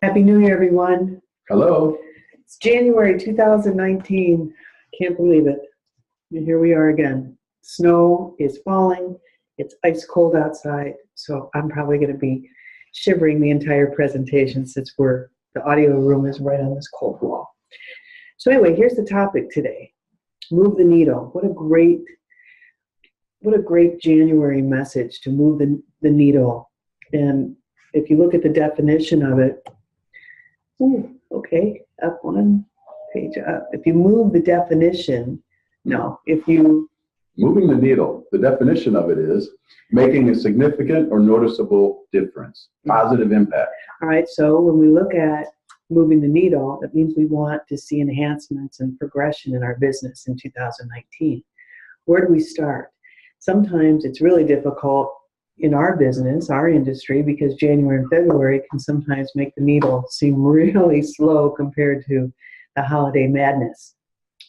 Happy New Year, everyone. Hello. It's January 2019. Can't believe it. And here we are again. Snow is falling. It's ice cold outside, so I'm probably going to be shivering the entire presentation since the audio room is right on this cold wall. So anyway, here's the topic today. Move the needle. What a great January message to move the needle. And if you look at the definition of it, up one page up. If you move the definition, Moving the needle, the definition of it is making a significant or noticeable difference, positive impact. All right, so when we look at moving the needle, that means we want to see enhancements and progression in our business in 2019. Where do we start? Sometimes it's really difficult in our business, our industry, because January and February can sometimes make the needle seem really slow compared to the holiday madness.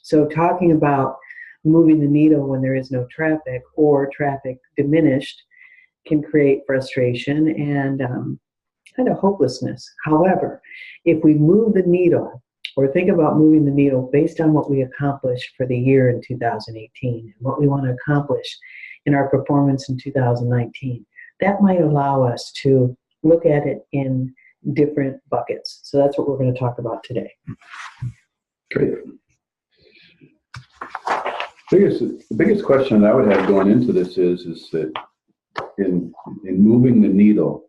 So talking about moving the needle when there is no traffic or traffic diminished can create frustration and kind of hopelessness. However, if we move the needle or think about moving the needle based on what we accomplished for the year in 2018 and what we want to accomplish in our performance in 2019, that might allow us to look at it in different buckets. So that's what we're going to talk about today. Great. The biggest question I would have going into this is that in moving the needle,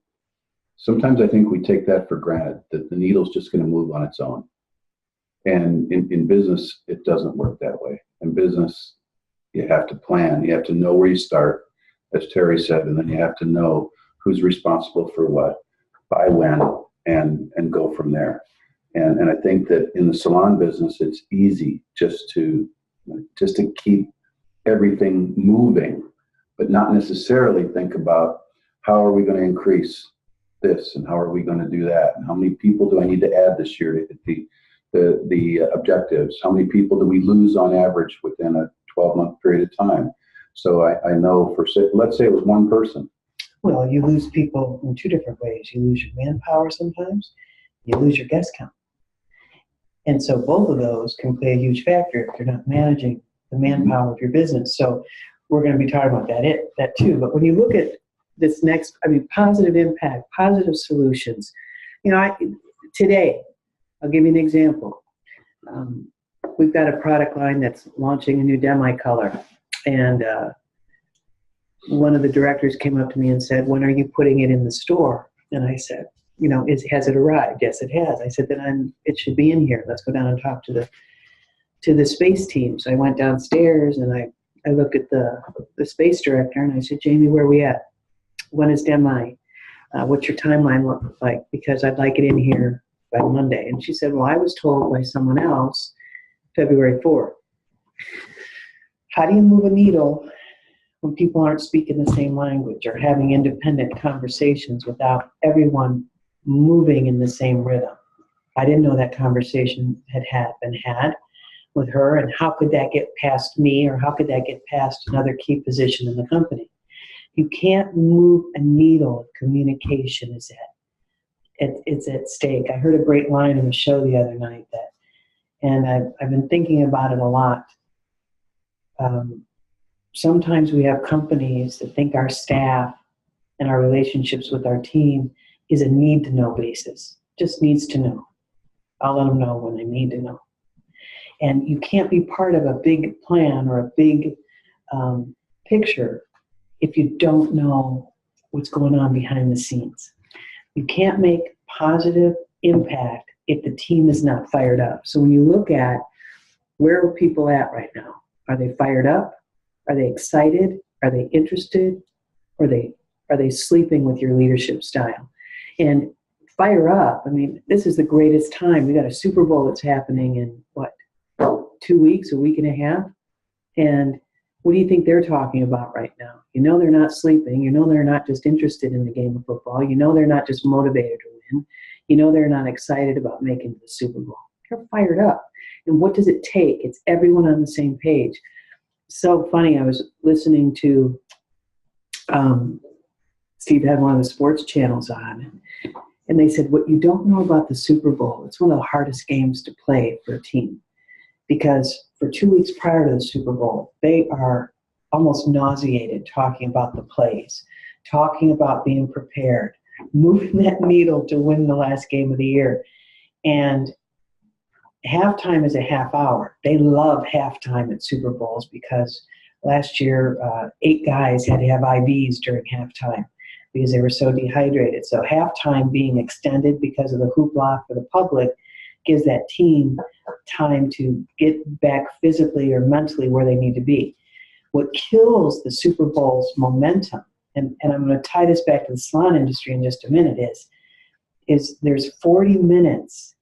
sometimes I think we take that for granted, that the needle's just going to move on its own. And in business, it doesn't work that way. In business, you have to plan. You have to know where you start, as Terry said, and then you have to know who's responsible for what, by when, and go from there. And I think that in the salon business, it's easy just to keep everything moving, but not necessarily think about how are we going to increase this and how are we going to do that, and how many people do I need to add this year to hit the objectives? How many people do we lose on average within a 12-month period of time? So I know let's say it was one person. Well, you lose people in two different ways. You lose your manpower sometimes, you lose your guest count. And so both of those can play a huge factor if you're not managing the manpower of your business. So we're going to be talking about that too. But when you look at this next, positive impact, positive solutions, today, I'll give you an example. We've got a product line that's launching a new demi color. And one of the directors came up to me and said, "When are you putting it in the store?" And I said, has it arrived? Yes, it has. I said, then it should be in here. Let's go down and talk to the space team. So I went downstairs and I looked at the space director and I said, "Jamie, where are we at? When is demi? What's your timeline look like? Because I'd like it in here by Monday." And she said, "Well, I was told by someone else February 4th. How do you move a needle when people aren't speaking the same language or having independent conversations without everyone moving in the same rhythm?" I didn't know that conversation had been had with her, and how could that get past me, or how could that get past another key position in the company? You can't move a needle if communication is it's at stake. I heard a great line in the show the other night and I've been thinking about it a lot. Sometimes we have companies that think our staff and our relationships with our team is a need-to-know basis. Just needs to know. I'll let them know when they need to know. And you can't be part of a big plan or a big picture if you don't know what's going on behind the scenes. You can't make positive impact if the team is not fired up. So when you look at where are people at right now, are they fired up? Are they excited? Are they interested? Or are they sleeping with your leadership style? And fire up. This is the greatest time. We got a Super Bowl that's happening in 2 weeks, a week and a half. And what do you think they're talking about right now? They're not sleeping. They're not just interested in the game of football. They're not just motivated to win. They're not excited about making the Super Bowl. They're fired up. And what does it take? It's everyone on the same page. So funny, I was listening to Steve had one of the sports channels on, And they said, what you don't know about the Super Bowl, it's one of the hardest games to play for a team. Because for 2 weeks prior to the Super Bowl, they are almost nauseated talking about the plays, talking about being prepared, moving that needle to win the last game of the year. And halftime is a half hour. They love halftime at Super Bowls because last year, 8 guys had to have IVs during halftime because they were so dehydrated. So halftime being extended because of the hoopla for the public gives that team time to get back physically or mentally where they need to be. What kills the Super Bowl's momentum, and I'm going to tie this back to the salon industry in just a minute, is there's 40 minutes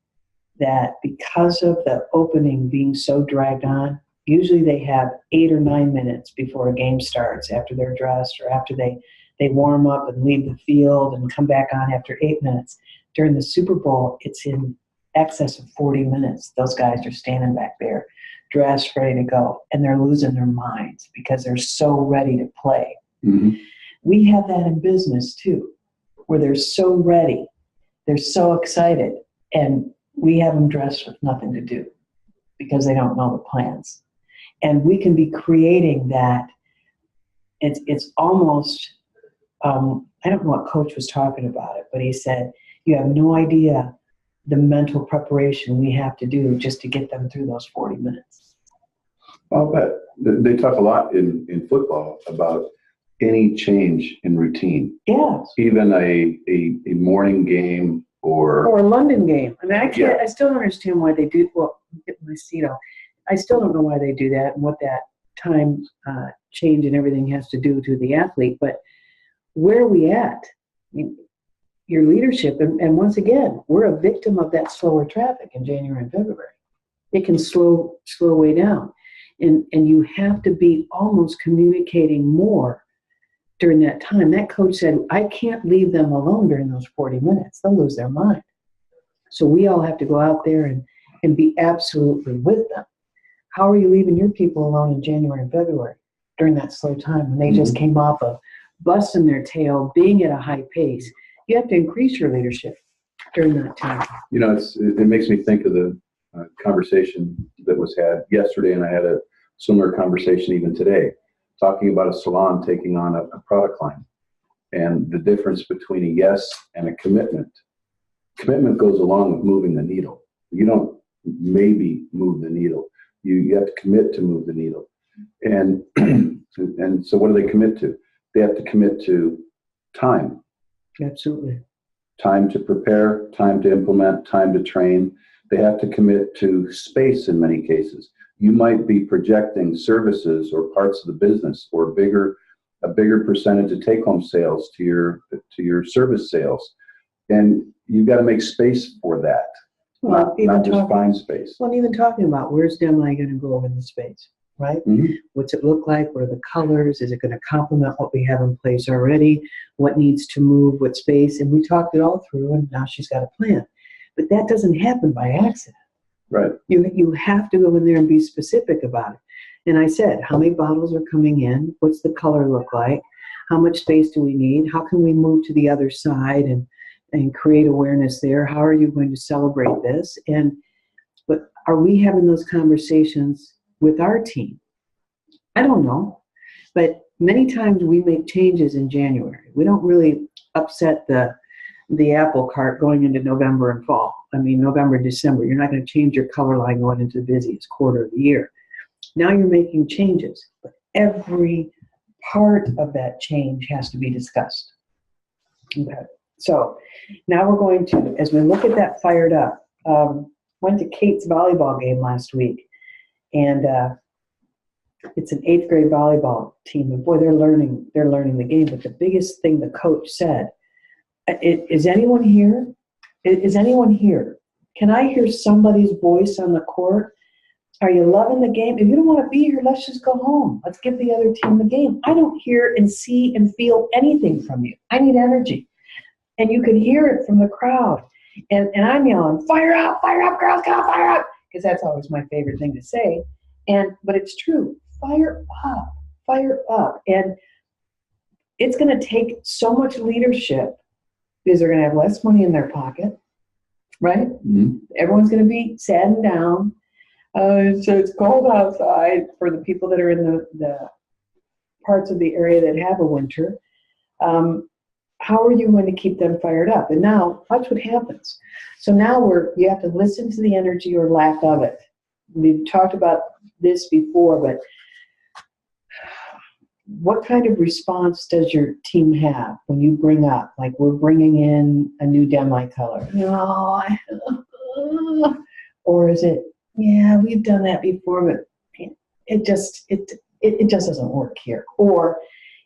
that because of the opening being so dragged on, usually they have 8 or 9 minutes before a game starts, after they're dressed or after they warm up and leave the field and come back on after 8 minutes. During the Super Bowl, it's in excess of 40 minutes. Those guys are standing back there, dressed, ready to go, and they're losing their minds because they're so ready to play. Mm-hmm. We have that in business too, where they're so ready, they're so excited, and we have them dressed with nothing to do because they don't know the plans. And we can be creating that. It's almost, I don't know what coach was talking about it, but he said, you have no idea the mental preparation we have to do just to get them through those 40 minutes. I'll bet. They talk a lot in football about any change in routine. Yeah. Even a morning game or a London game. I mean, I still don't understand why they do, well, get my seat off. I still don't know why they do that and what that time change and everything has to do to the athlete, but where are we at? I mean, your leadership, and once again, we're a victim of that slower traffic in January and February. It can slow way down. And you have to be almost communicating more during that time. That coach said, I can't leave them alone during those 40 minutes. They'll lose their mind. So we all have to go out there and be absolutely with them. How are you leaving your people alone in January and February during that slow time when they just came off of busting their tail, being at a high pace? You have to increase your leadership during that time. You know, it makes me think of the conversation that was had yesterday, and I had a similar conversation even today, talking about a salon taking on a product line and the difference between a yes and a commitment. Commitment goes along with moving the needle. You don't maybe move the needle. You have to commit to move the needle. And so what do they commit to? They have to commit to time. Absolutely. Time to prepare, time to implement, time to train. They have to commit to space in many cases. You might be projecting services or parts of the business or a bigger percentage of take-home sales to your service sales. And you've got to make space for that. Well, not just find space. Well, even talking about where's Demi going to go in the space, right? Mm-hmm. What's it look like? What are the colors? Is it going to complement what we have in place already? What needs to move? What space? And we talked it all through, and now she's got a plan. But that doesn't happen by accident. Right. You have to go in there and be specific about it. And I said, how many bottles are coming in? What's the color look like? How much space do we need? How can we move to the other side and create awareness there? How are you going to celebrate this? But are we having those conversations with our team? I don't know. But many times we make changes in January. We don't really upset the apple cart going into November and fall. I mean, November, December. You're not going to change your color line going into the busiest quarter of the year. Now you're making changes. But every part of that change has to be discussed. Okay. So now we're going to, as we look at that fired up, went to Kate's volleyball game last week, and it's an 8th grade volleyball team, and boy, they're learning the game. But the biggest thing the coach said, is anyone here? Is anyone here? Can I hear somebody's voice on the court? Are you loving the game? If you don't want to be here, let's just go home. Let's give the other team the game. I don't hear and see and feel anything from you. I need energy. And you can hear it from the crowd. And I'm yelling, fire up, Girl Scout, fire up. Because that's always my favorite thing to say. But it's true. Fire up. And it's going to take so much leadership because they're going to have less money in their pocket, right? Mhm. Everyone's going to be sad and down. So it's cold outside for the people that are in the parts of the area that have a winter. How are you going to keep them fired up? And now, watch what happens. So now you have to listen to the energy or lack of it. We've talked about this before, but what kind of response does your team have when you bring up, like, we're bringing in a new demi color? No, or is it, yeah, we've done that before, but it just doesn't work here. Or,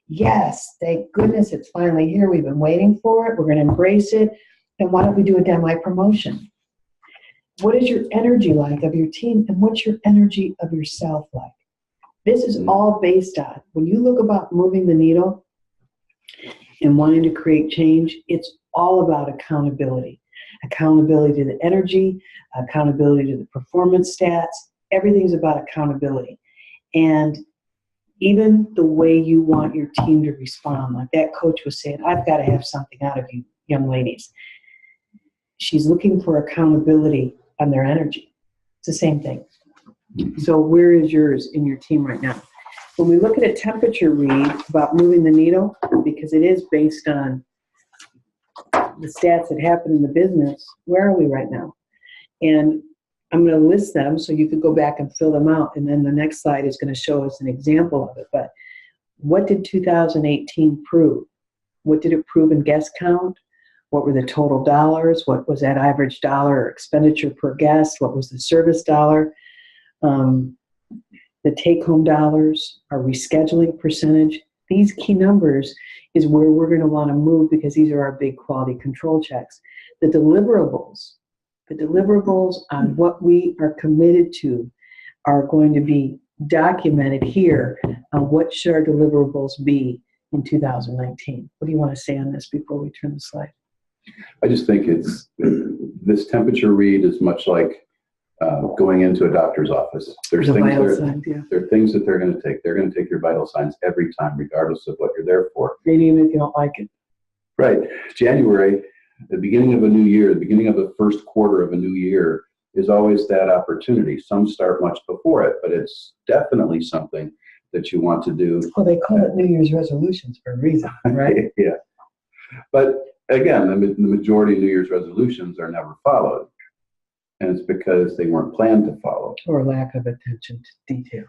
yes, thank goodness it's finally here. We've been waiting for it. We're going to embrace it. And why don't we do a demi promotion? What is your energy like of your team? And what's your energy of yourself like? This is all based on, when you look about moving the needle and wanting to create change, it's all about accountability. Accountability to the energy, accountability to the performance stats. Everything's about accountability. And even the way you want your team to respond, like that coach was saying, I've got to have something out of you, young ladies. She's looking for accountability on their energy. It's the same thing. So where is yours in your team right now? When we look at a temperature read about moving the needle, because it is based on the stats that happen in the business, where are we right now? And I'm going to list them so you could go back and fill them out. And then the next slide is going to show us an example of it. But what did 2018 prove? What did it prove in guest count? What were the total dollars? What was that average dollar or expenditure per guest? What was the service dollar? The take-home dollars, our rescheduling percentage. These key numbers is where we're going to want to move, because these are our big quality control checks. The deliverables on what we are committed to are going to be documented here on what should our deliverables be in 2019. What do you want to say on this before we turn the slide? I just think this temperature read is much like going into a doctor's office. There are things that they're going to take. They're going to take your vital signs every time, regardless of what you're there for. Maybe even if you don't like it. Right. January, the beginning of a new year, the beginning of the first quarter of a new year is always that opportunity. Some start much before it, but it's definitely something that you want to do. Well, they call it New Year's resolutions for a reason, right? Yeah. But again, the majority of New Year's resolutions are never followed. And it's because they weren't planned to follow. Or lack of attention to detail.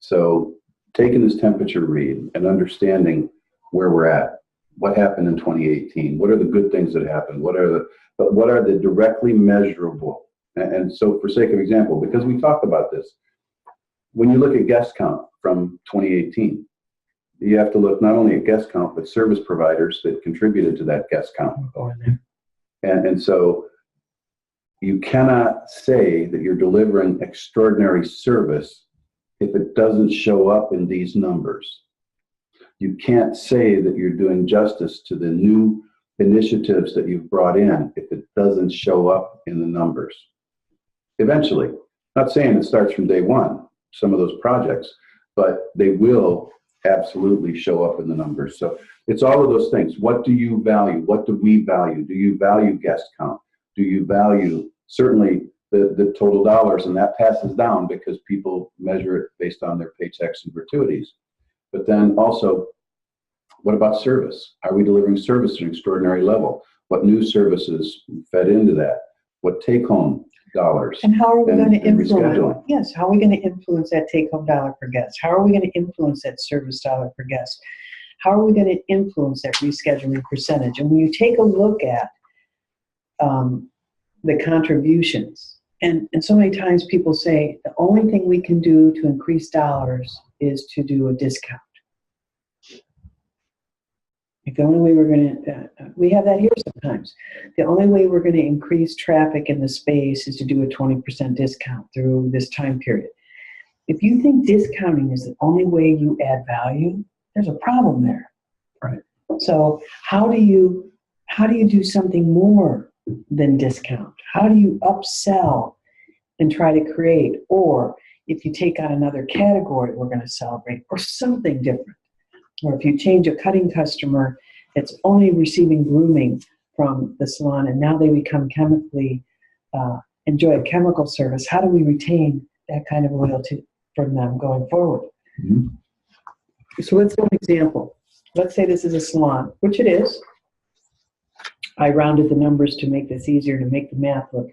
So taking this temperature read and understanding where we're at, what happened in 2018, what are the good things that happened, what are the directly measurable? And so for sake of example, because we talked about this, when you look at guest count from 2018, you have to look not only at guest count, but service providers that contributed to that guest count. And so you cannot say that you're delivering extraordinary service if it doesn't show up in these numbers. You can't say that you're doing justice to the new initiatives that you've brought in if it doesn't show up in the numbers. Eventually, not saying it starts from day one, some of those projects, but they will absolutely show up in the numbers. So it's all of those things. What do you value? What do we value? Do you value guest count? Do you value certainly the total dollars? And that passes down because people measure it based on their paychecks and gratuities. But then also, what about service? Are we delivering service at an extraordinary level? What new services fed into that? What take-home dollars? And how are we going to influence? Yes, how are we going to influence that take-home dollar per guest? How are we going to influence that service dollar per guest? How are we going to influence that rescheduling percentage? And when you take a look at the contributions, and so many times people say the only thing we can do to increase dollars is to do a discount. Like the only way we're going to, we have that here sometimes. The only way we're going to increase traffic in the space is to do a 20% discount through this time period. If you think discounting is the only way you add value, there's a problem there. Right. So how do you do something more than discount? How do you upsell and try to create? Or if you take on another category, we're going to celebrate, or something different. Or if you change a cutting customer that's only receiving grooming from the salon and now they become chemically, enjoy a chemical service, how do we retain that kind of loyalty from them going forward? Mhm. So let's do an example. Let's say this is a salon, which it is. I rounded the numbers to make this easier, to make the math look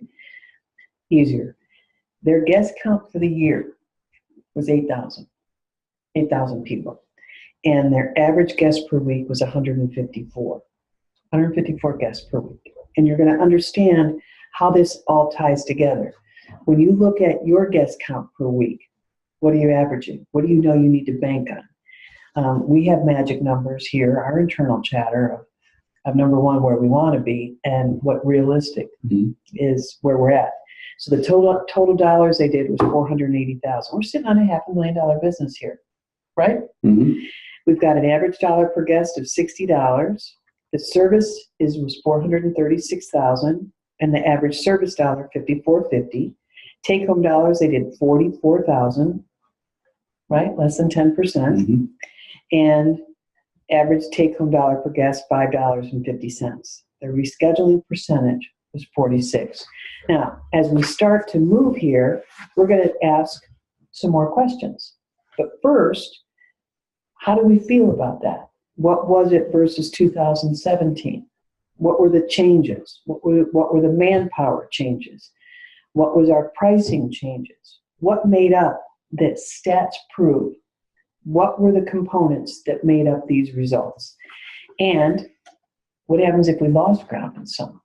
easier. Their guest count for the year was 8,000 people. And their average guest per week was 154 guests per week. And you're going to understand how this all ties together. When you look at your guest count per week, what are you averaging? What do you know you need to bank on? We have magic numbers here, our internal chatter of number one, where we want to be, and what realistic is where we're at. So the total dollars they did was $480,000. We're sitting on a $500,000 business here, right? Mm-hmm. We've got an average dollar per guest of $60. The service was $436,000, and the average service dollar $54.50. Take home dollars they did $44,000, right? Less than 10%. Mm-hmm. And average take-home dollar per guest, $5.50. The rescheduling percentage was 46. Now, as we start to move here, we're going to ask some more questions. But first, how do we feel about that? What was it versus 2017? What were the changes? What were the manpower changes? What was our pricing changes? What made up that stats prove? What were the components that made up these results? And what happens if we lost ground in some?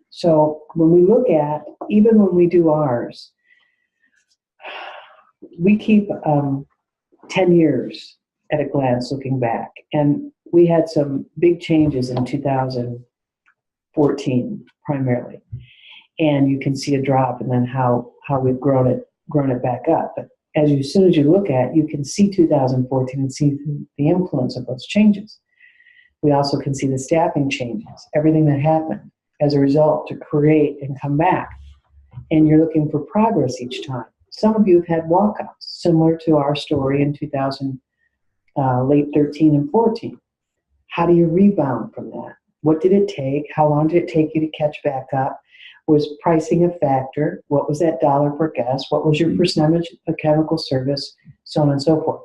So when we look at, even when we do ours, we keep 10 years at a glance looking back. And we had some big changes in 2014 primarily. And you can see a drop and then how we've grown it back up. But as soon as you look at it, you can see 2014 and see the influence of those changes. We also can see the staffing changes, everything that happened as a result to create and come back. And you're looking for progress each time. Some of you have had walkouts, similar to our story in late 13 and 14. How do you rebound from that? What did it take? How long did it take you to catch back up? Was pricing a factor? What was that dollar per guest? What was your percentage of chemical service? So on and so forth.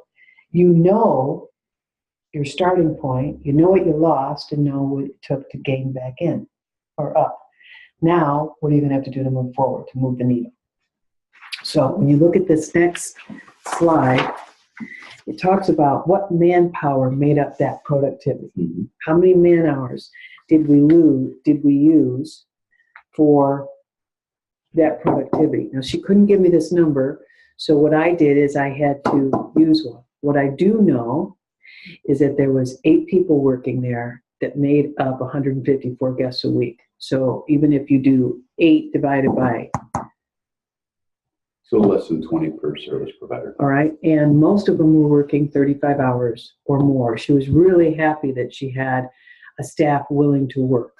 You know your starting point, you know what you lost, and know what it took to gain back in or up. Now, what are you going to have to do to move forward, to move the needle? So when you look at this next slide, it talks about what manpower made up that productivity. Mm-hmm. How many man hours did we use for that productivity? Now, she couldn't give me this number, so what I did is I had to use one. What I do know is that there was 8 people working there that made up 154 guests a week. So even if you do 8 divided by... So less than 20 per service provider. All right, and most of them were working 35 hours or more. She was really happy that she had a staff willing to work.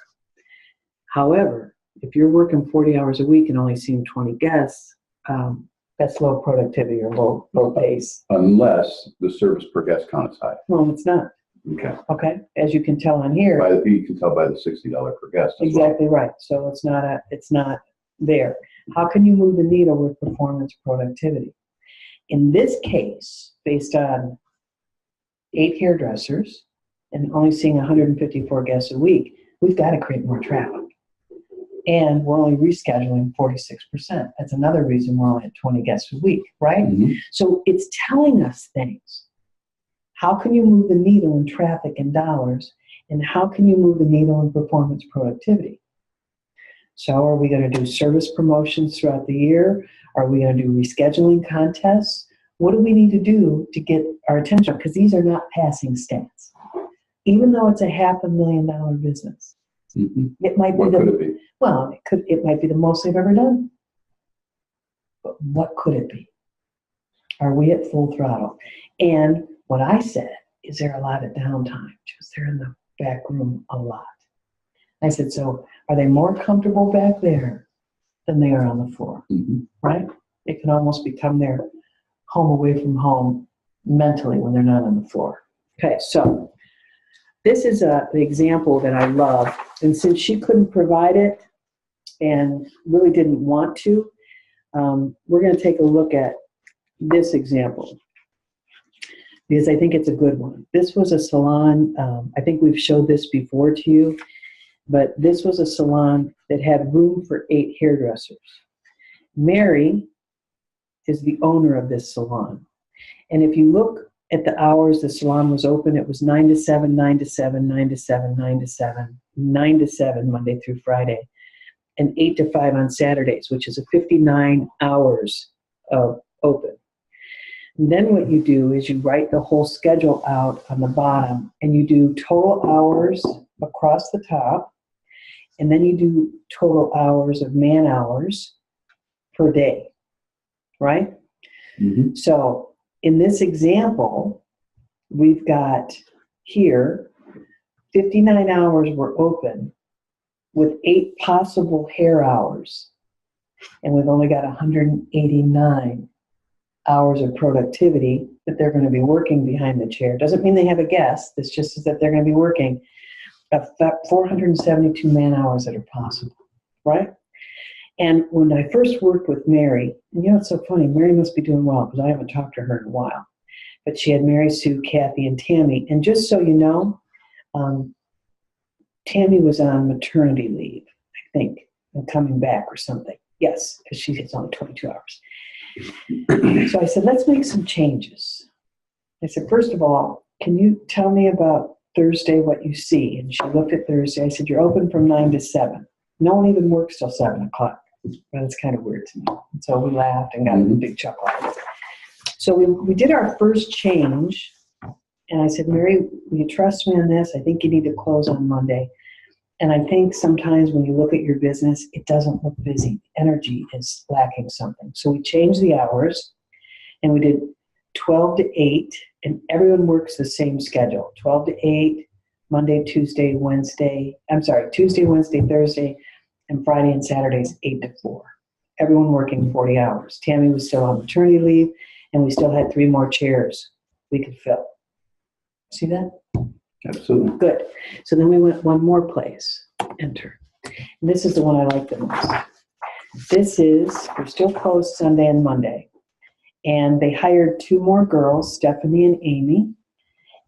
However, if you're working 40 hours a week and only seeing 20 guests, that's low productivity or low pace. Unless the service per guest count is high. Well, it's not. Okay. Okay, as you can tell on here. You can tell by the $60 per guest. Exactly right. So it's not there. How can you move the needle with performance productivity? In this case, based on 8 hairdressers and only seeing 154 guests a week, we've got to create more traffic. And we're only rescheduling 46%. That's another reason we're only at 20 guests a week, right? Mm-hmm. So it's telling us things. How can you move the needle in traffic and dollars? And how can you move the needle in performance productivity? So are we going to do service promotions throughout the year? Are we going to do rescheduling contests? What do we need to do to get our attention? Because these are not passing stats. Even though it's a $500,000 business, mm-hmm. It might be could it be? Well, it might be the most they've ever done. But what could it be? Are we at full throttle? And what I said, is there a lot of downtime? Because they're in the back room a lot. I said, so are they more comfortable back there than they are on the floor? Mm-hmm. Right? It can almost become their home away from home mentally when they're not on the floor. Okay, so this is an example that I love. And since she couldn't provide it and really didn't want to, we're going to take a look at this example because I think it's a good one. This was a salon. I think we've showed this before to you, but this was a salon that had room for 8 hairdressers. Mary is the owner of this salon. And if you look at the hours the salon was open, it was 9 to 7, 9 to 7, 9 to 7, 9 to 7, 9 to 7, Monday through Friday, and 8 to 5 on Saturdays, which is a 59 hours of open. And then what you do is you write the whole schedule out on the bottom, and you do total hours across the top, and then you do total hours of man hours per day, right? Mm-hmm. So in this example, we've got here 59 hours were open with 8 possible hair hours, and we've only got 189 hours of productivity that they're going to be working behind the chair. Doesn't mean they have a guest. This just is that they're going to be working 472 man hours that are possible, right? And when I first worked with Mary, and it's so funny, Mary must be doing well because I haven't talked to her in a while. But she had Mary Sue, Kathy, and Tammy. And just so you know, Tammy was on maternity leave, I think, and coming back or something. Yes, because she gets only 22 hours. So I said, let's make some changes. I said, first of all, can you tell me about Thursday what you see? And she looked at Thursday. I said, you're open from 9 to 7. No one even works till 7 o'clock. Well, it's kind of weird to me. And so we laughed and got a big chuckle out of it. So we did our first change. And I said, Mary, will you trust me on this? I think you need to close on Monday. And I think sometimes when you look at your business, it doesn't look busy. Energy is lacking something. So we changed the hours, and we did 12 to 8, and everyone works the same schedule. 12 to 8, Monday, Tuesday, Wednesday, Thursday, and Friday and Saturdays, 8 to 4. Everyone working 40 hours. Tammy was still on maternity leave, and we still had 3 more chairs we could fill. See that? Absolutely. Good. So then we went one more place. Enter. And this is the one I like the most. This is, we're still closed Sunday and Monday. And they hired 2 more girls, Stephanie and Amy.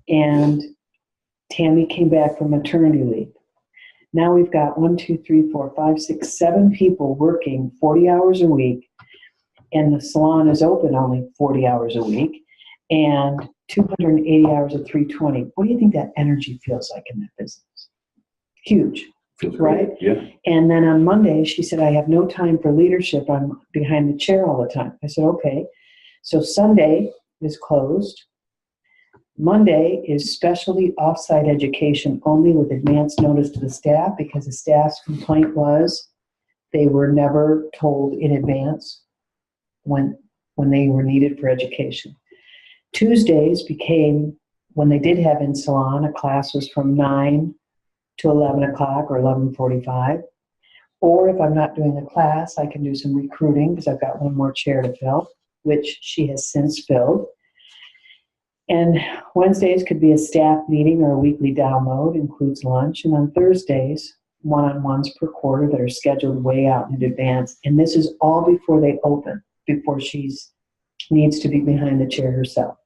And Tammy came back from maternity leave. Now we've got 1, 2, 3, 4, 5, 6, 7 people working 40 hours a week. And the salon is open only 40 hours a week. And 280 hours of 320. What do you think that energy feels like in that business? Huge, Feels right? great. Yeah. And then on Monday, she said, I have no time for leadership. I'm behind the chair all the time. I said, okay. So Sunday is closed. Monday is specialty offsite education only with advance notice to the staff because the staff's complaint was they were never told in advance when they were needed for education. Tuesdays became, when they did have in salon, a class was from 9 to 11 o'clock or 11:45. Or if I'm not doing a class, I can do some recruiting because I've got 1 more chair to fill, which she has since filled. And Wednesdays could be a staff meeting or a weekly download, includes lunch. And on Thursdays, one-on-ones per quarter that are scheduled way out in advance. And this is all before they open, before she needs to be behind the chair herself.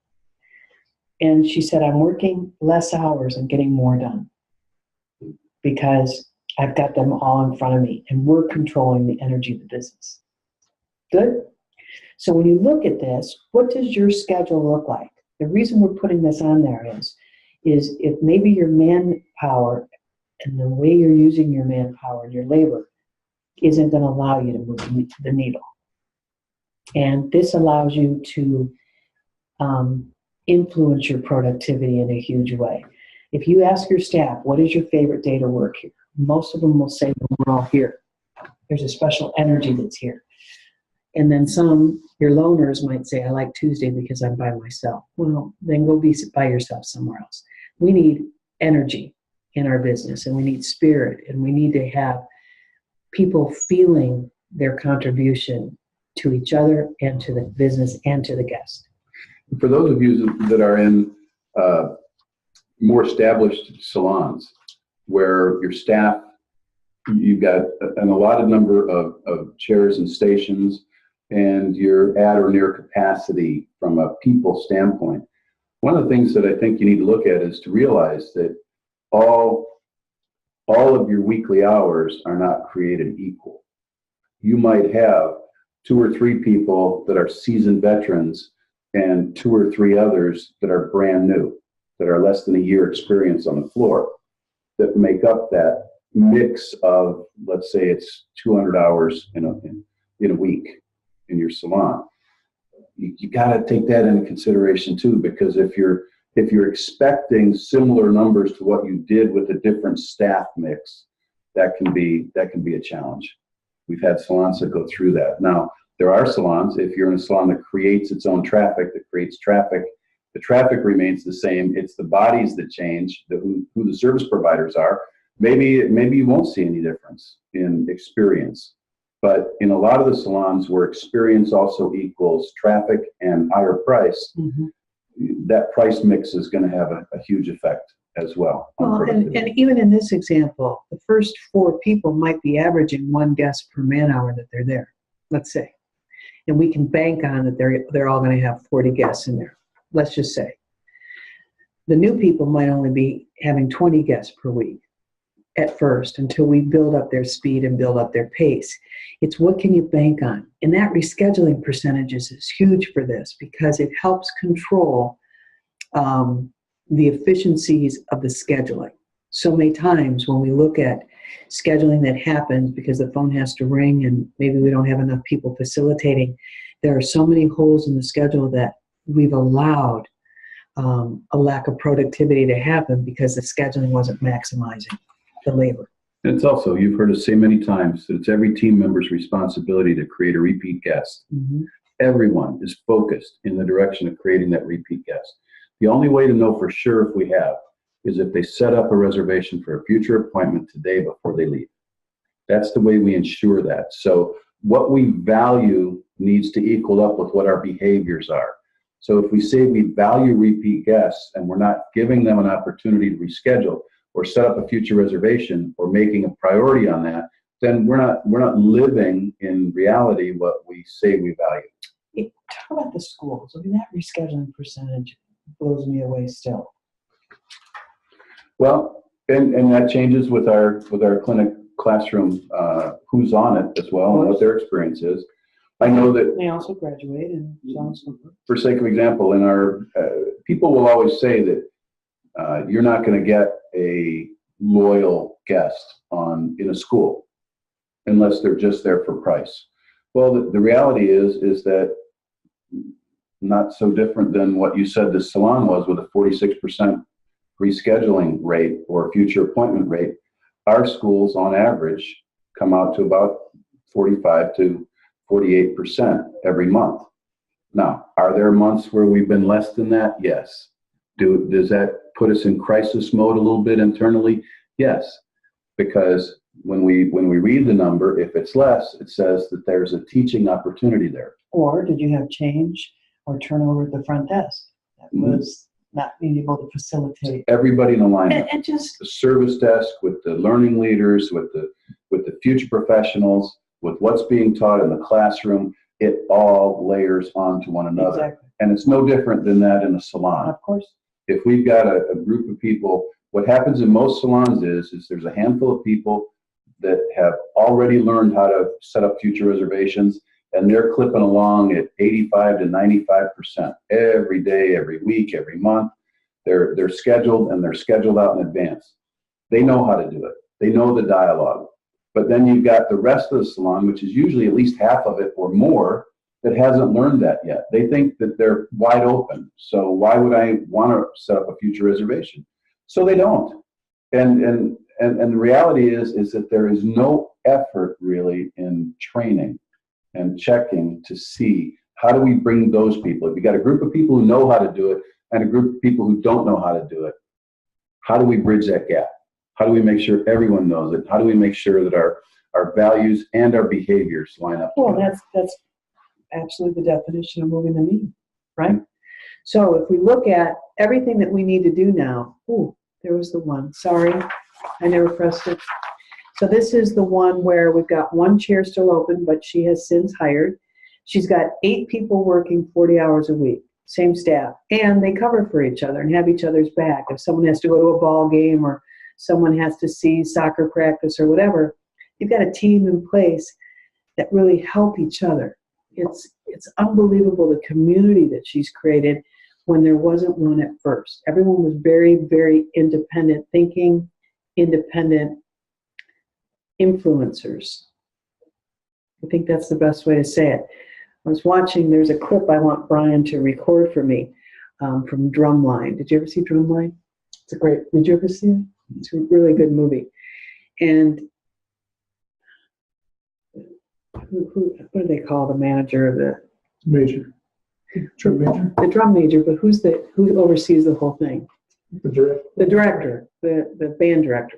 And she said, I'm working less hours and getting more done because I've got them all in front of me and we're controlling the energy of the business. Good? So when you look at this, what does your schedule look like? The reason we're putting this on there is if maybe your manpower and the way you're using your manpower and your labor isn't going to allow you to move the needle. And this allows you to influence your productivity in a huge way. If you ask your staff, what is your favorite day to work here? Most of them will say, well, we're all here. There's a special energy that's here. And then some, your loners might say, I like Tuesday because I'm by myself. Well, then go be by yourself somewhere else. We need energy in our business, and we need spirit, and we need to have people feeling their contribution to each other and to the business and to the guest. For those of you that are in more established salons where your staff, you've got an allotted number of chairs and stations, and you're at or near capacity from a people standpoint. One of the things that I think you need to look at is to realize that all of your weekly hours are not created equal. You might have 2 or 3 people that are seasoned veterans and 2 or 3 others that are brand new, that are less than a year experience on the floor, that make up that mix of, let's say it's 200 hours in a week in your salon. You got to take that into consideration too, because if you're expecting similar numbers to what you did with a different staff mix, that can be a challenge. We've had salons that go through that. Now, there are salons, if you're in a salon that creates its own traffic, that creates traffic, the traffic remains the same. It's the bodies that change, who the service providers are. Maybe you won't see any difference in experience. But in a lot of the salons where experience also equals traffic and higher price, that price mix is going to have a huge effect as well. Well, and even in this example, the first 4 people might be averaging 1 guest per man hour that they're there, let's say. And we can bank on that they're all going to have 40 guests in there, let's just say. The new people might only be having 20 guests per week at first, until we build up their speed and build up their pace. It's what can you bank on? And that rescheduling percentages is huge for this, because it helps control the efficiencies of the scheduling. So many times when we look at scheduling that happens because the phone has to ring and maybe we don't have enough people facilitating, there are so many holes in the schedule that we've allowed a lack of productivity to happen because the scheduling wasn't maximizing the labor. And it's also, you've heard us say many times, that it's every team member's responsibility to create a repeat guest. Everyone is focused in the direction of creating that repeat guest. The only way to know for sure if we have is if they set up a reservation for a future appointment today before they leave. That's the way we ensure that. So what we value needs to equal up with what our behaviors are. So if we say we value repeat guests and we're not giving them an opportunity to reschedule or set up a future reservation or making a priority on that, then we're not living in reality what we say we value. Talk about the schools. I mean, that rescheduling percentage blows me away still. Well, and that changes with our clinic classroom, who's on it as well and what their experience is. I know that they also graduate and for sake of example, in our people will always say that you're not going to get a loyal guest in a school unless they're just there for price. Well, the reality is that not so different than what you said the salon was with a 46% rescheduling rate or future appointment rate. Our schools on average come out to about 45 to 48% every month. Now, are there months where we've been less than that? Yes. Does that put us in crisis mode a little bit internally? Yes, because when we read the number, if it's less, it says that there's a teaching opportunity there. Or did you have change or turnover at the front desk? That was not being able to facilitate. Everybody in the lineup, and just the service desk, with the learning leaders, with the future professionals, with what's being taught in the classroom, it all layers onto one another. Exactly. And it's no different than that in a salon. Of course. If we've got a group of people, what happens in most salons is there's a handful of people that have already learned how to set up future reservations, and they're clipping along at 85 to 95% every day, every week, every month. They're scheduled, and they're scheduled out in advance. They know how to do it. They know the dialogue. But then you've got the rest of the salon, which is usually at least half of it or more, that hasn't learned that yet. They think that they're wide open. So why would I want to set up a future reservation? So they don't. And the reality is that there is no effort really in training and checking to see how do we bring those people. If you got a group of people who know how to do it and a group of people who don't know how to do it, how do we bridge that gap? How do we make sure everyone knows it? How do we make sure that our values and our behaviors line up Well, together? that's absolutely the definition of moving the needle, right? So if we look at everything that we need to do now. Ooh, there was the one. Sorry, I never pressed it. So this is the one where we've got one chair still open, but she has since hired. She's got 8 people working 40 hours a week, same staff, and they cover for each other and have each other's back. If someone has to go to a ball game or someone has to see soccer practice or whatever, you've got a team in place that really help each other. It's unbelievable the community that she's created when there wasn't one at first. Everyone was very, very independent thinking, independent influencers. I think that's the best way to say it. I was watching, there's a clip I want Brian to record for me from Drumline. Did you ever see Drumline? It's a great, did you ever see it? It's a really good movie. And what do they call the manager of the Major. Drum major. the drum major? But who oversees the whole thing? The director. The director, the band director.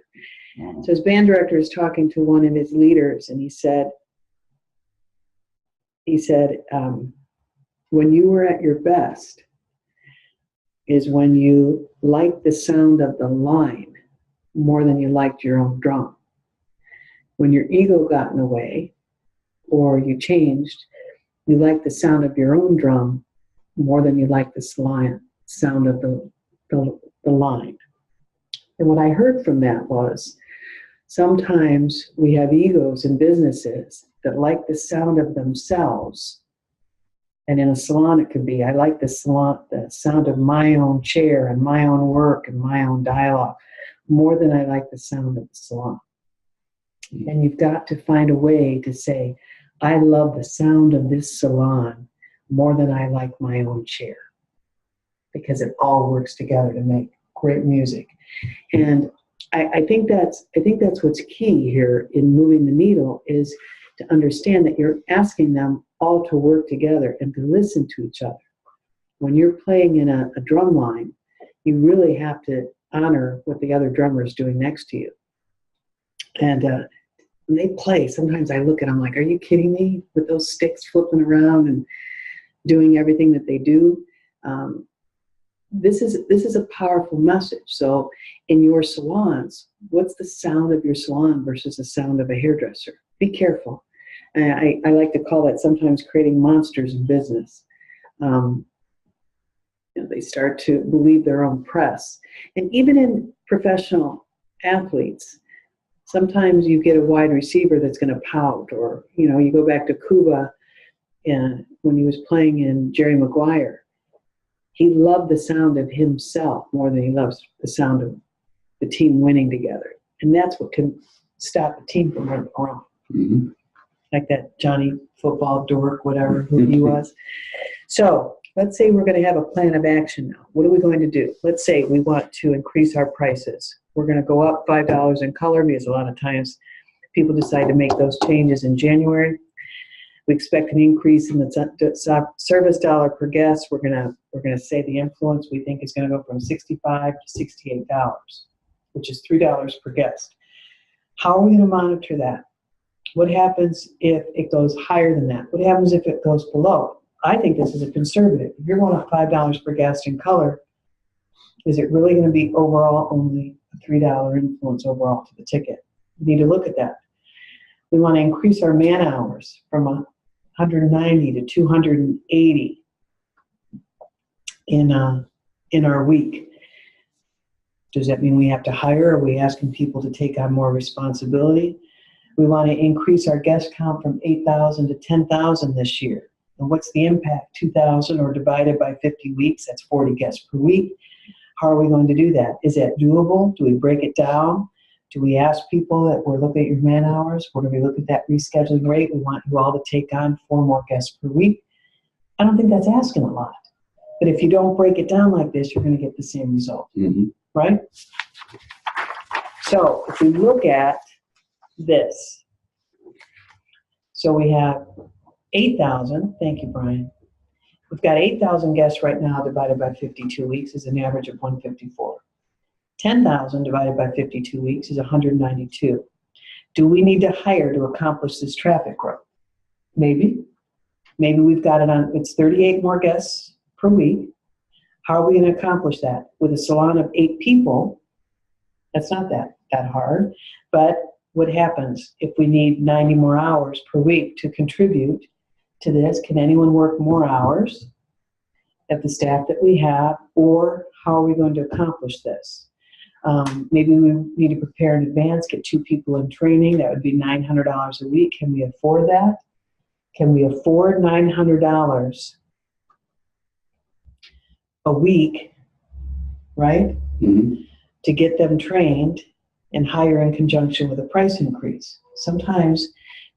So his band director is talking to one of his leaders, and he said, when you were at your best is when you liked the sound of the line more than you liked your own drum. When your ego got in the way or you changed, you liked the sound of your own drum more than you liked the sound of the line. And what I heard from that was, sometimes we have egos in businesses that like the sound of themselves. And in a salon, it could be, I like the sound of my own chair and my own work and my own dialogue more than I like the sound of the salon. And you've got to find a way to say, I love the sound of this salon more than I like my own chair, because it all works together to make great music. And I think that's what's key here in moving the needle, is to understand that you're asking them all to work together and to listen to each other. When you're playing in a drum line, you really have to honor what the other drummer is doing next to you. And when they play, sometimes I look at them like, are you kidding me? With those sticks flipping around and doing everything that they do. This is a powerful message. So in your salons, what's the sound of your salon versus the sound of a hairdresser? Be careful. I like to call that sometimes creating monsters in business. They start to believe their own press. And even in professional athletes, sometimes you get a wide receiver that's going to pout, or you go back to Cuba, and when he was playing in Jerry Maguire, he loved the sound of himself more than he loves the sound of the team winning together. And that's what can stop a team from running wrong. Mm-hmm. Like that Johnny football dork, whatever who he was. So let's say we're going to have a plan of action now. What are we going to do? Let's say we want to increase our prices. We're going to go up $5 in color, because a lot of times people decide to make those changes in January. We expect an increase in the service dollar per guest. We're gonna say the influence we think is going to go from $65 to $68, which is $3 per guest. How are we going to monitor that? What happens if it goes higher than that? What happens if it goes below? I think this is a conservative. If you're going up $5 per guest in color, is it really going to be overall only a $3 influence overall to the ticket? We need to look at that. We want to increase our man hours from 190 to 280 in our week. Does that mean we have to hire? Are we asking people to take on more responsibility? We want to increase our guest count from 8,000 to 10,000 this year. And what's the impact? 2,000 or divided by 50 weeks, that's 40 guests per week. How are we going to do that? Is that doable? Do we break it down? Do we ask people that we're looking at your man hours? Or do we look at that rescheduling rate? We want you all to take on 4 more guests per week. I don't think that's asking a lot. But if you don't break it down like this, you're going to get the same result, right? So if we look at this, so we have 8,000. Thank you, Brian. We've got 8,000 guests right now divided by 52 weeks is an average of 154. 10,000 divided by 52 weeks is 192. Do we need to hire to accomplish this traffic growth? Maybe. Maybe we've got it on, it's 38 more guests per week. How are we going to accomplish that? With a salon of 8 people, that's not that hard. But what happens if we need 90 more hours per week to contribute to this? Can anyone work more hours at the staff that we have, or how are we going to accomplish this? Maybe we need to prepare in advance, get 2 people in training. That would be $900 a week. Can we afford that? Can we afford $900 a week, right? Mm-hmm. To get them trained and hire in conjunction with a price increase. Sometimes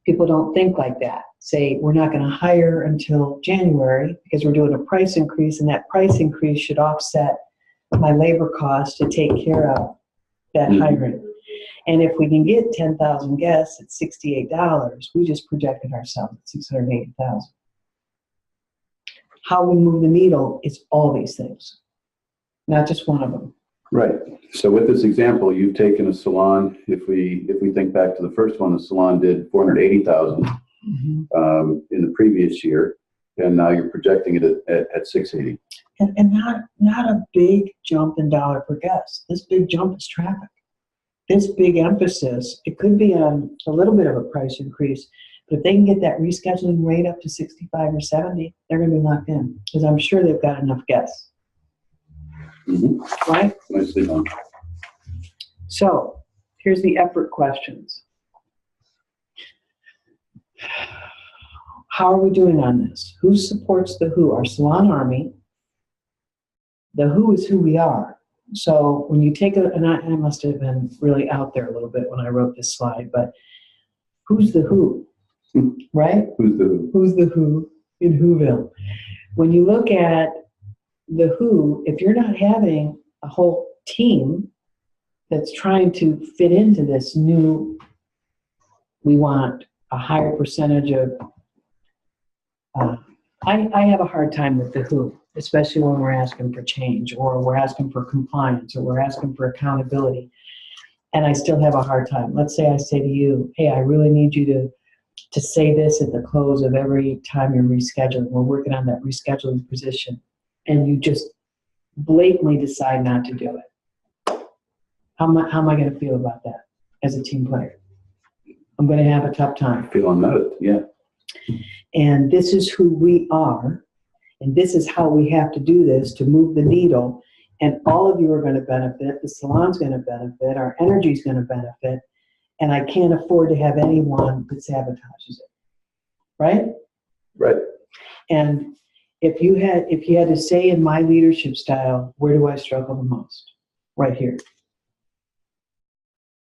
people don't think like that. Say, we're not going to hire until January because we're doing a price increase, and that price increase should offset my labor costs to take care of that hiring. And if we can get 10,000 guests at $68, we just projected ourselves at $680,000. How we move the needle is all these things, not just one of them. Right. So with this example, you've taken a salon. If we think back to the first one, the salon did 480,000 in the previous year, and now you're projecting it at 680. And not a big jump in dollar per guest. This big jump is traffic. This big emphasis, it could be on a little bit of a price increase, but if they can get that rescheduling rate up to 65 or 70, they're going to be locked in, because I'm sure they've got enough guests. Right? Nicely done. So here's the effort questions. How are we doing on this? Who supports the who? Our salon army. The who is who we are. So when you take and I must have been really out there a little bit when I wrote this slide, but who's the who, right? Who's the who? Who's the who in Whoville? When you look at the who, if you're not having a whole team that's trying to fit into this new, we want a higher percentage of, I have a hard time with the who, especially when we're asking for change, or we're asking for compliance, or we're asking for accountability. And I still have a hard time. Let's say I say to you, hey, I really need you to say this at the close of every time you're rescheduling. We're working on that rescheduling position. And you just blatantly decide not to do it. How am I going to feel about that as a team player? I'm going to have a tough time. Feel on that, yeah. And this is who we are, and this is how we have to do this to move the needle, and all of you are going to benefit, the salon's going to benefit, our energy's going to benefit, and I can't afford to have anyone that sabotages it. Right? Right. And if you had to say in my leadership style, where do I struggle the most? Right here.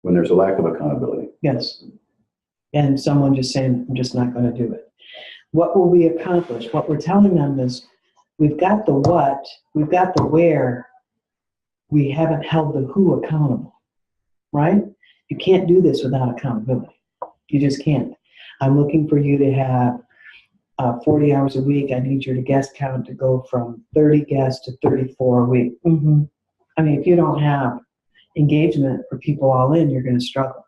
When there's a lack of accountability. Yes. And someone just saying, I'm just not going to do it. What will we accomplish? What we're telling them is, we've got the what, we've got the where, we haven't held the who accountable, right? You can't do this without accountability. You just can't. I'm looking for you to have 40 hours a week. I need your guest count to go from 30 guests to 34 a week. I mean, if you don't have engagement for people all in, you're going to struggle.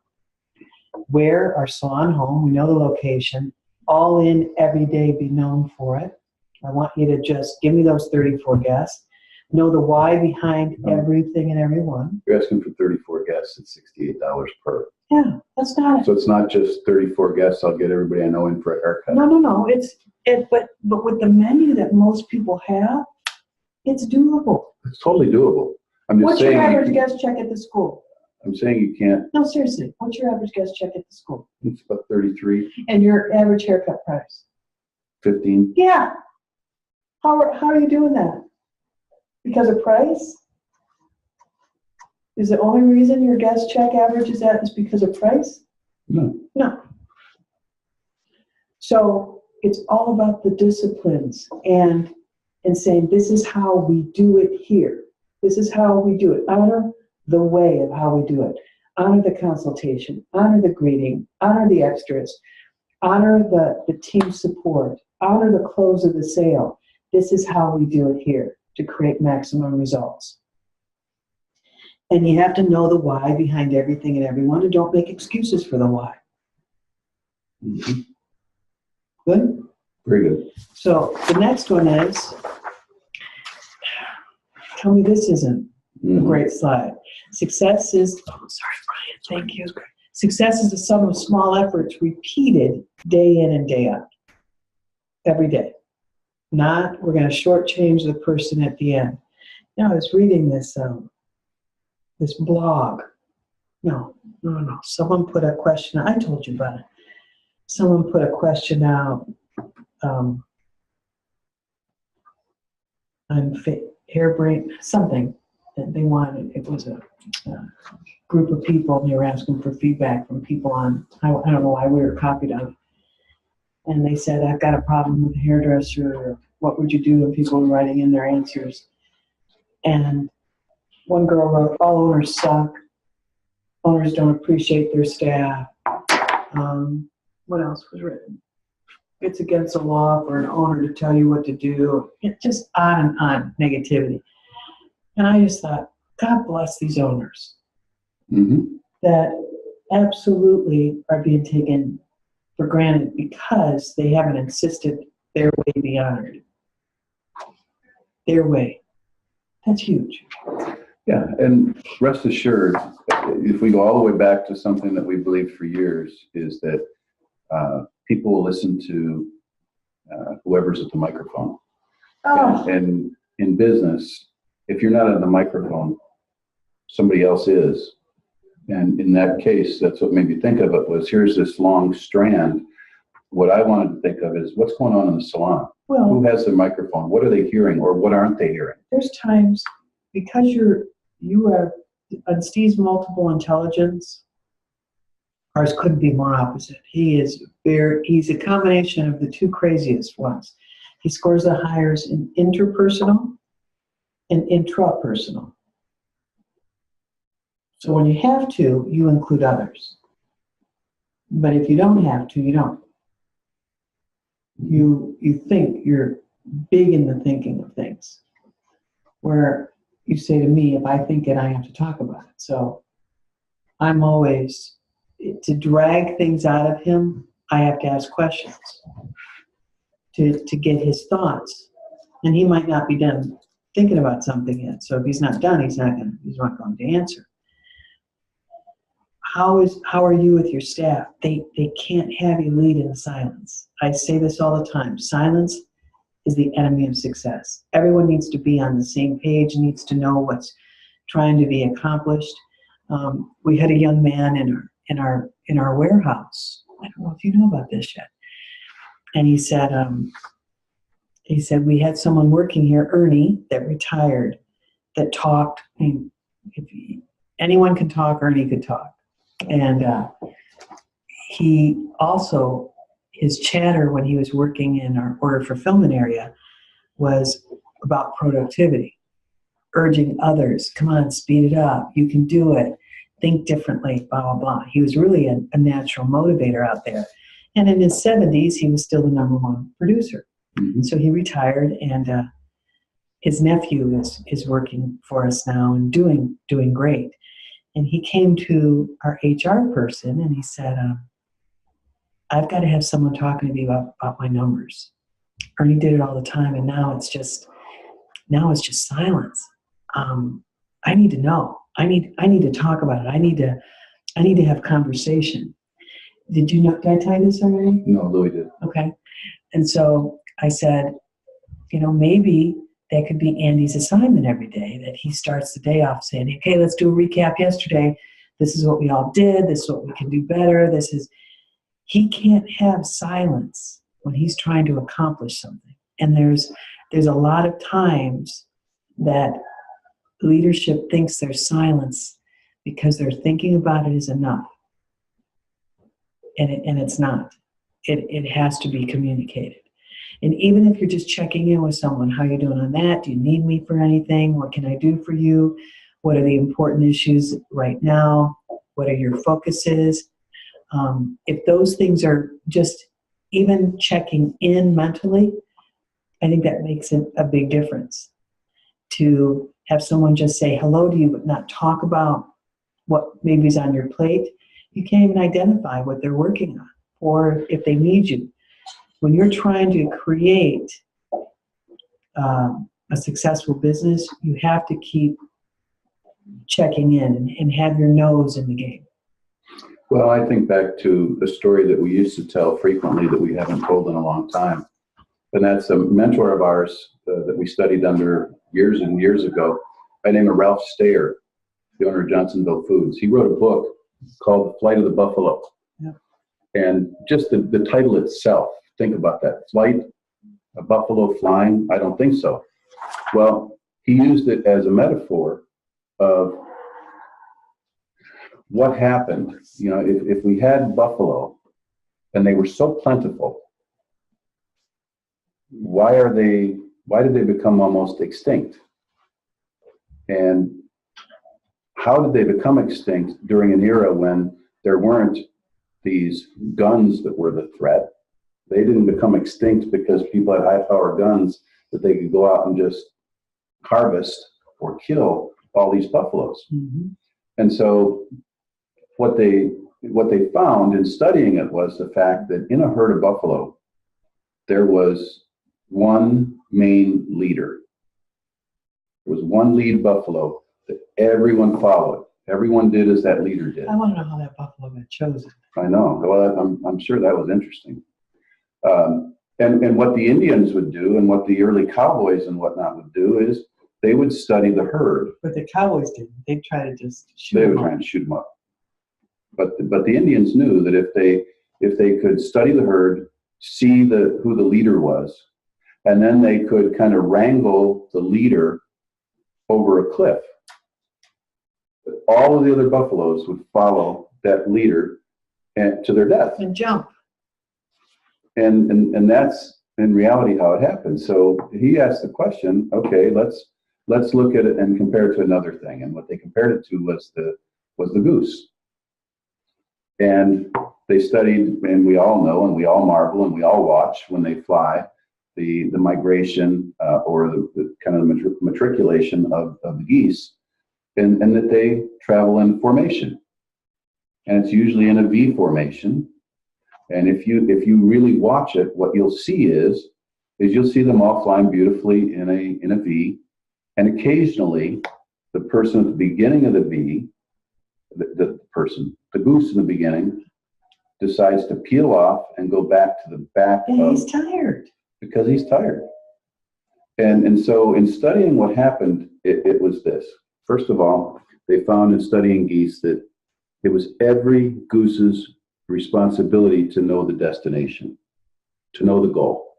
Where? Our salon home, we know the location. All in, every day, be known for it. I want you to just give me those 34 guests. Know the why behind everything and everyone. You're asking for 34 guests at $68 per. Yeah, that's not it. So it's not just 34 guests, I'll get everybody I know in for a haircut. No. But with the menu that most people have, it's doable. It's totally doable. I'm just What's saying. your average guest check at the school? I'm saying you can't. No, seriously. What's your average guest check at the school? It's about 33, And your average haircut price? 15. Yeah. How are you doing that? Because of price? Is the only reason your guest check average is that is because of price? No. No. So it's all about the disciplines and saying, this is how we do it here. This is how we do it. Honor the way of how we do it. Honor the consultation, honor the greeting, honor the extras, honor the team support, honor the close of the sale. This is how we do it here to create maximum results. And you have to know the why behind everything and everyone, and don't make excuses for the why. Good? Very good. So the next one is, tell me this isn't a great slide. Success is, oh, sorry, Brian, thank you. Success is the sum of small efforts repeated day in and day out, every day. Not, we're going to shortchange the person at the end. I was reading this this blog. No. Someone put a question. I told you about it. Someone put a question out on hairbrain something that they wanted. It was a group of people, and they were asking for feedback from people on. I don't know why we were copied on it. And they said, I've got a problem with a hairdresser. What would you do? And people were writing in their answers. And one girl wrote, all owners suck. Owners don't appreciate their staff. What else was written? It's against the law for an owner to tell you what to do. It's just on and on negativity. And I just thought, God bless these owners that absolutely are being taken for granted because they haven't insisted their way be honored. Their way. That's huge. Yeah, and rest assured, if we go all the way back to something that we believed for years, is that people will listen to whoever's at the microphone. Oh. And in business, if you're not at the microphone, somebody else is. And in that case, that's what made me think of it, was here's this long strand. What I wanted to think of is what's going on in the salon? Well, who has the microphone? What are they hearing or what aren't they hearing? There's times, because you have on Steve's multiple intelligence, ours couldn't be more opposite. He's a combination of the two craziest ones. He scores the highest in interpersonal and intrapersonal. So when you have to, you include others. But if you don't have to, you don't. You think you're big in the thinking of things. Where you say to me, if I think it, I have to talk about it. So I'm always, to drag things out of him, I have to ask questions to get his thoughts. And he might not be done thinking about something yet. So if he's not done, he's not going to answer. How are you with your staff? They can't have you lead in silence. I say this all the time. Silence is the enemy of success. Everyone needs to be on the same page, needs to know what's trying to be accomplished. We had a young man in our warehouse. I don't know if you know about this yet. And he said we had someone working here, Ernie, that retired, that talked. I mean, if anyone can talk, Ernie could talk. And he also, his chatter when he was working in our order fulfillment area was about productivity, urging others, come on, speed it up, you can do it, think differently, blah, blah, blah. He was really a natural motivator out there. And in his 70s, he was still the #1 producer. Mm-hmm. So he retired, and his nephew is working for us now and doing great. And he came to our HR person and he said, I've got to have someone talking to me about my numbers. Ernie did it all the time, and now it's just silence. I need to know. I need to talk about it. I need to have conversation. Did I tell you this already? No, Louis did. Okay. And so I said, maybe that could be Andy's assignment every day, that he starts the day off saying, okay, let's do a recap yesterday. This is what we all did. This is what we can do better. He can't have silence when he's trying to accomplish something. And there's a lot of times that leadership thinks there's silence because they're thinking about it is enough. And it's not. It has to be communicated. And even if you're just checking in with someone, how are you doing on that? Do you need me for anything? What can I do for you? What are the important issues right now? What are your focuses? If those things are just even checking in mentally, I think that makes a big difference. To have someone just say hello to you but not talk about what maybe is on your plate, you can't even identify what they're working on or if they need you. When you're trying to create a successful business, you have to keep checking in and have your nose in the game. Well, I think back to a story that we used to tell frequently that we haven't told in a long time. And that's a mentor of ours that we studied under years and years ago by the name of Ralph Stayer, the owner of Johnsonville Foods. He wrote a book called The Flight of the Buffalo. Yeah. And just the title itself, think about that. Flight, a buffalo flying? I don't think so. Well, he used it as a metaphor of what happened. You know, if we had buffalo and they were so plentiful, why did they become almost extinct? And how did they become extinct during an era when there weren't these guns that were the threat? They didn't become extinct because people had high-powered guns that they could go out and just harvest or kill all these buffaloes. Mm-hmm. And so what they found in studying it was the fact that in a herd of buffalo, there was one main leader. There was one lead buffalo that everyone followed. Everyone did as that leader did. I want to know how that buffalo got chosen. I know. Well, I'm sure that was interesting. And what the Indians would do and what the early cowboys and whatnot would do is they would study the herd. But the cowboys didn't. They'd try to just shoot They them would try and shoot them up. But the Indians knew that if they could study the herd, see who the leader was, and then they could kind of wrangle the leader over a cliff, all of the other buffaloes would follow that leader to their death. and jump. And that's in reality how it happened. So he asked the question, okay, let's look at it and compare it to another thing. And what they compared it to was the goose. And they studied, and we all know, and we all marvel, and we all watch when they fly, the migration or the kind of the matriculation of the geese, and that they travel in formation. And it's usually in a V formation. And if you really watch it, what you'll see is you'll see them all flying beautifully in a V. And occasionally, the person at the beginning of the V, the goose in the beginning, decides to peel off and go back to the back. And he's tired. Because he's tired. And so in studying what happened, it was this. First of all, they found in studying geese that it was every goose's responsibility to know the destination, to know the goal.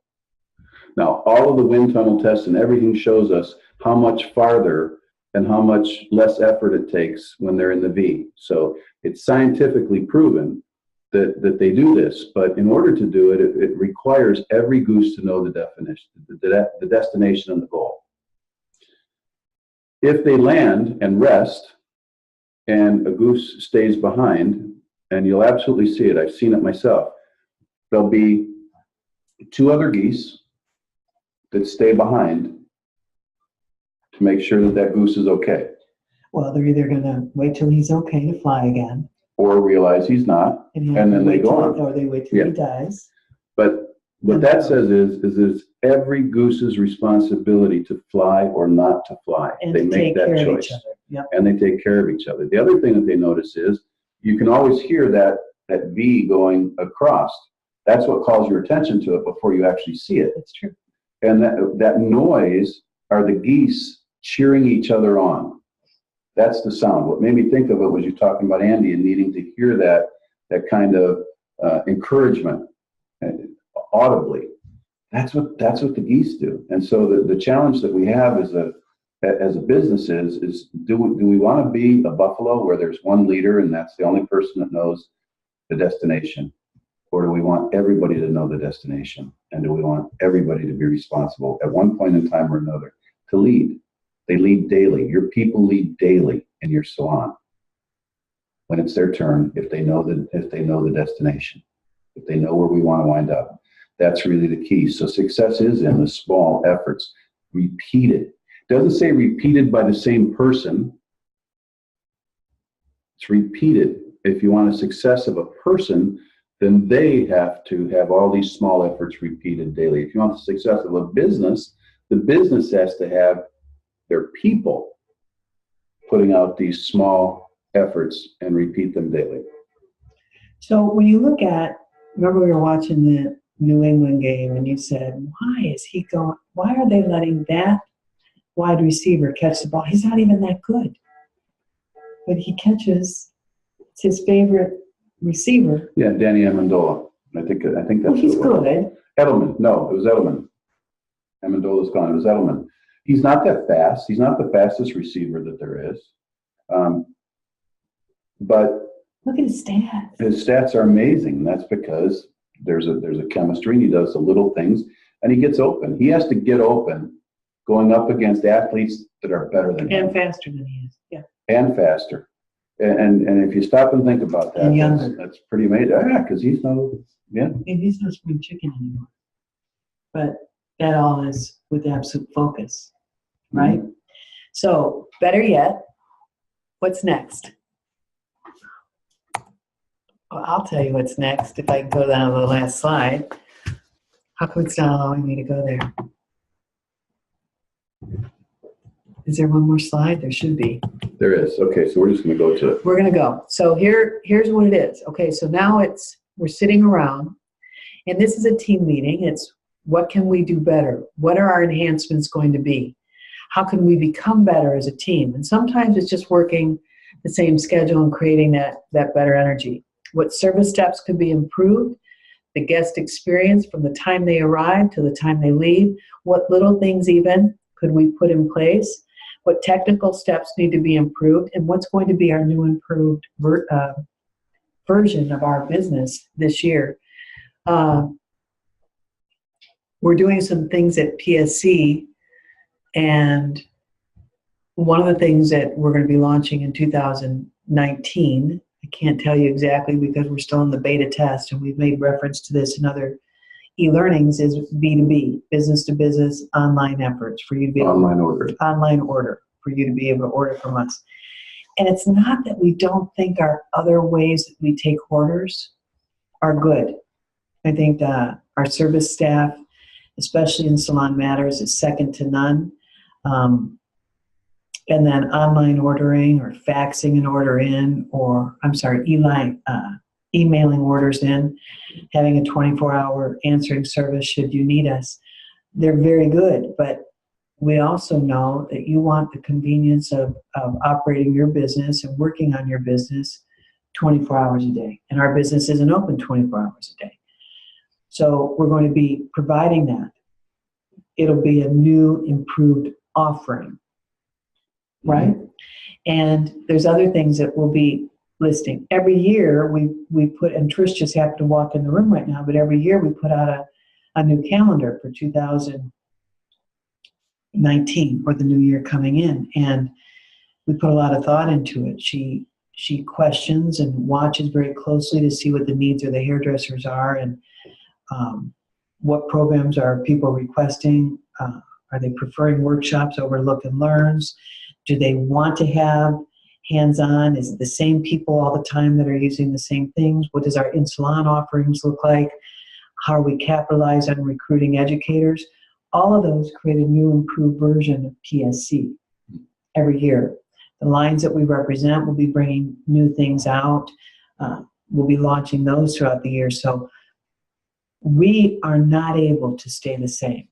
Now, all of the wind tunnel tests and everything shows us how much farther and how much less effort it takes when they're in the V. So it's scientifically proven that they do this, but in order to do it, it requires every goose to know the definition, the destination and the goal. If they land and rest and a goose stays behind, and you'll absolutely see it, I've seen it myself, there'll be two other geese that stay behind to make sure that goose is okay. Well, they're either going to wait till he's okay to fly again, or realize he's not, and then they go on. Or they wait till he dies. But what that says is it's every goose's responsibility to fly or not to fly. And they to make take that care of choice. each other. Yep. And they take care of each other. The other thing that they notice is you can always hear that V going across. That's what calls your attention to it before you actually see it. That's true. And that noise are the geese cheering each other on. That's the sound. What made me think of it was you talking about Andy and needing to hear that kind of encouragement audibly. That's what the geese do. And so the challenge that we have as a business is do we want to be a buffalo where there's one leader and that's the only person that knows the destination? Or do we want everybody to know the destination? And do we want everybody to be responsible at one point in time or another to lead? They lead daily. Your people lead daily in your salon. When it's their turn, if they know the destination, if they know where we want to wind up, that's really the key. So success is in the small efforts, repeated. It doesn't say repeated by the same person. It's repeated. If you want a success of a person, then they have to have all these small efforts repeated daily. If you want the success of a business, The business has to have their people putting out these small efforts and repeat them daily. So when you look at, remember we were watching the New England game and you said, why are they letting that wide receiver catch the ball? He's not even that good. But he catches, it's his favorite receiver. Yeah, Danny Amendola. I think that's Well, he's who it was. good. Edelman. No, it was Edelman. Amendola's gone. It was Edelman. He's not that fast. He's not the fastest receiver that there is. But Look at his stats. his stats are amazing. And that's because there's a chemistry and he does the little things and he gets open. He has to get open going up against athletes that are better than him. And faster than he is. Yeah. And faster. And if you stop and think about that, And younger. that's pretty amazing. Yeah, because he's not, yeah. And he's not spring chicken anymore. But that all is with absolute focus, right? Mm-hmm. So, better yet, what's next? Well, I'll tell you what's next if I can go down to the last slide. How come it's not allowing me to go there? Is there one more slide? There should be. There is. Okay, so we're just going to go to it. We're going to go. So here's what it is. Okay, so now we're sitting around, and this is a team meeting. It's what can we do better? What are our enhancements going to be? How can we become better as a team? And sometimes it's just working the same schedule and creating that better energy. What service steps could be improved? The guest experience from the time they arrive to the time they leave. What little things even could we put in place? What technical steps need to be improved? And what's going to be our new improved version of our business this year? We're doing some things at PSC, and one of the things that we're going to be launching in 2019, I can't tell you exactly because we're still in the beta test, and we've made reference to this in other e-learnings, is B2B, business to business online efforts for you to be able Online order for you to be able to order from us. And it's not that we don't think our other ways that we take orders are good. I think that our service staff, especially in Salon Matters, is second to none. And then online ordering or faxing an order in, emailing orders in, having a 24-hour answering service should you need us. They're very good, but we also know that you want the convenience of operating your business and working on your business 24 hours a day. And our business isn't open 24 hours a day. So we're going to be providing that. It'll be a new, improved offering, right? Mm-hmm. And there's other things that we'll be listing. Every year we put, and Trish just happened to walk in the room right now, but every year we put out a new calendar for 2019 or the new year coming in. And we put a lot of thought into it. She questions and watches very closely to see what the needs of the hairdressers are and what programs are people requesting. Are they preferring workshops over look and learns? Do they want to have hands-on? Is it the same people all the time that are using the same things? What does our in-salon offerings look like? How are we capitalize on recruiting educators? All of those create a new improved version of PSC every year. The lines that we represent will be bringing new things out. We'll be launching those throughout the year. So we are not able to stay the same.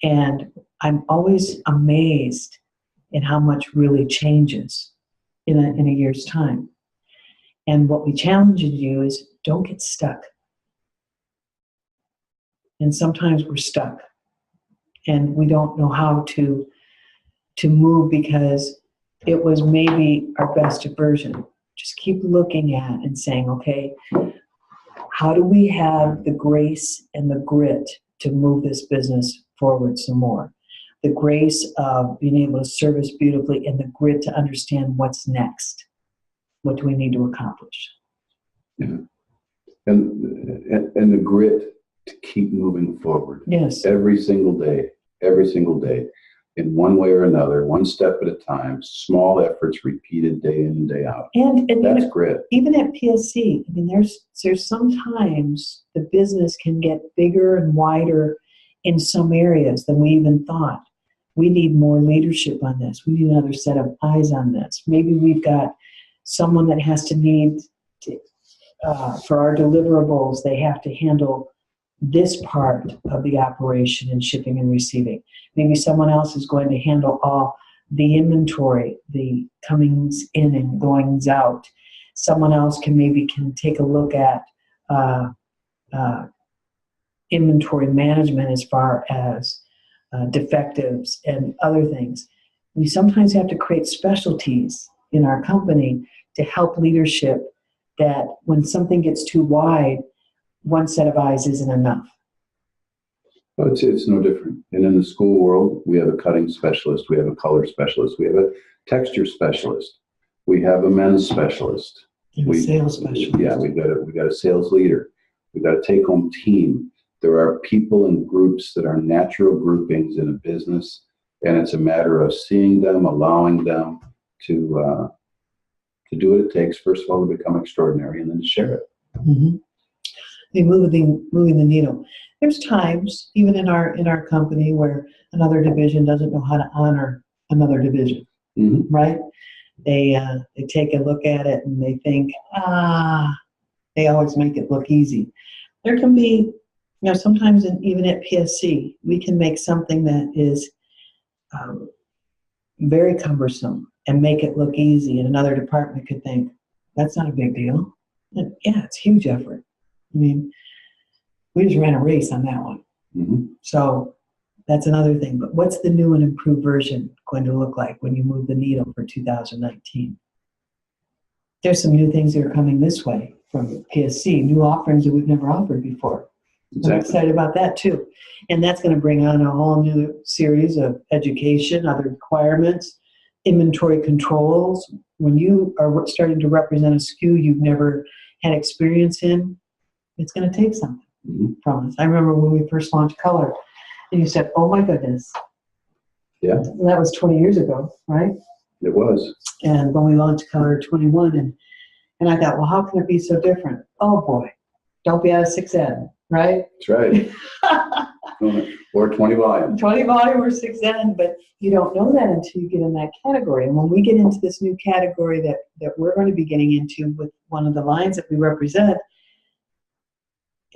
And I'm always amazed at how much really changes in a year's time. And what we challenge you is don't get stuck. And sometimes we're stuck and we don't know how to move because it was maybe our best version. Just keep looking at and saying, okay, how do we have the grace and the grit to move this business forward some more? The grace of being able to service beautifully and the grit to understand what's next. What do we need to accomplish? Yeah. And the grit to keep moving forward. Yes. Every single day, in one way or another, one step at a time, small efforts repeated day in and day out. And that's grit. Even at PSC, I mean, there's sometimes the business can get bigger and wider in some areas than we even thought. We need more leadership on this. We need another set of eyes on this. Maybe we've got someone that has to need to, for our deliverables, they have to handle this part of the operation in shipping and receiving. Maybe someone else is going to handle all the inventory, the comings in and goings out. Someone else can take a look at inventory management as far as defectives and other things. We sometimes have to create specialties in our company to help leadership, that when something gets too wide, one set of eyes isn't enough. Well, it's no different. And in the school world, we have a cutting specialist, we have a color specialist, we have a texture specialist, we have a men's specialist. And a sales specialist. Yeah, we got a sales leader. We've got a take-home team. There are people and groups that are natural groupings in a business, and it's a matter of seeing them, allowing them to do what it takes, first of all, to become extraordinary, and then to share it. Mm-hmm. Moving the needle. There's times, even in our company, where another division doesn't know how to honor another division, right? They take a look at it and they think, they always make it look easy. There can be, sometimes even at PSC, we can make something that is very cumbersome and make it look easy, and another department could think, that's not a big deal. And yeah, it's huge effort. I mean, we just ran a race on that one. Mm-hmm. So that's another thing. But what's the new and improved version going to look like when you move the needle for 2019? There's some new things that are coming this way from PSC, new offerings that we've never offered before. Exactly. I'm excited about that too. And that's going to bring on a whole new series of education, other requirements, inventory controls. When you are starting to represent a SKU you've never had experience in, it's going to take something from us. I remember when we first launched color, and you said, oh my goodness. Yeah. And that was 20 years ago, right? It was. And when we launched color 21, and I thought, well, how can it be so different? Oh boy, don't be out of 6 Ed, right? That's right. Or 20 volume. 20 volume or 6 Ed, but you don't know that until you get in that category. And when we get into this new category that we're going to be getting into with one of the lines that we represent,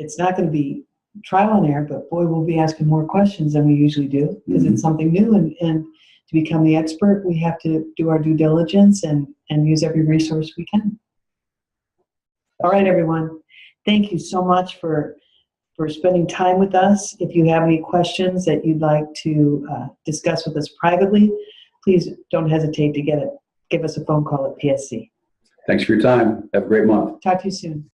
it's not going to be trial and error, but boy, we'll be asking more questions than we usually do, because it's something new. And to become the expert, we have to do our due diligence and use every resource we can. All right, everyone. Thank you so much for spending time with us. If you have any questions that you'd like to discuss with us privately, please don't hesitate to give us a phone call at PSC. Thanks for your time. Have a great month. Talk to you soon.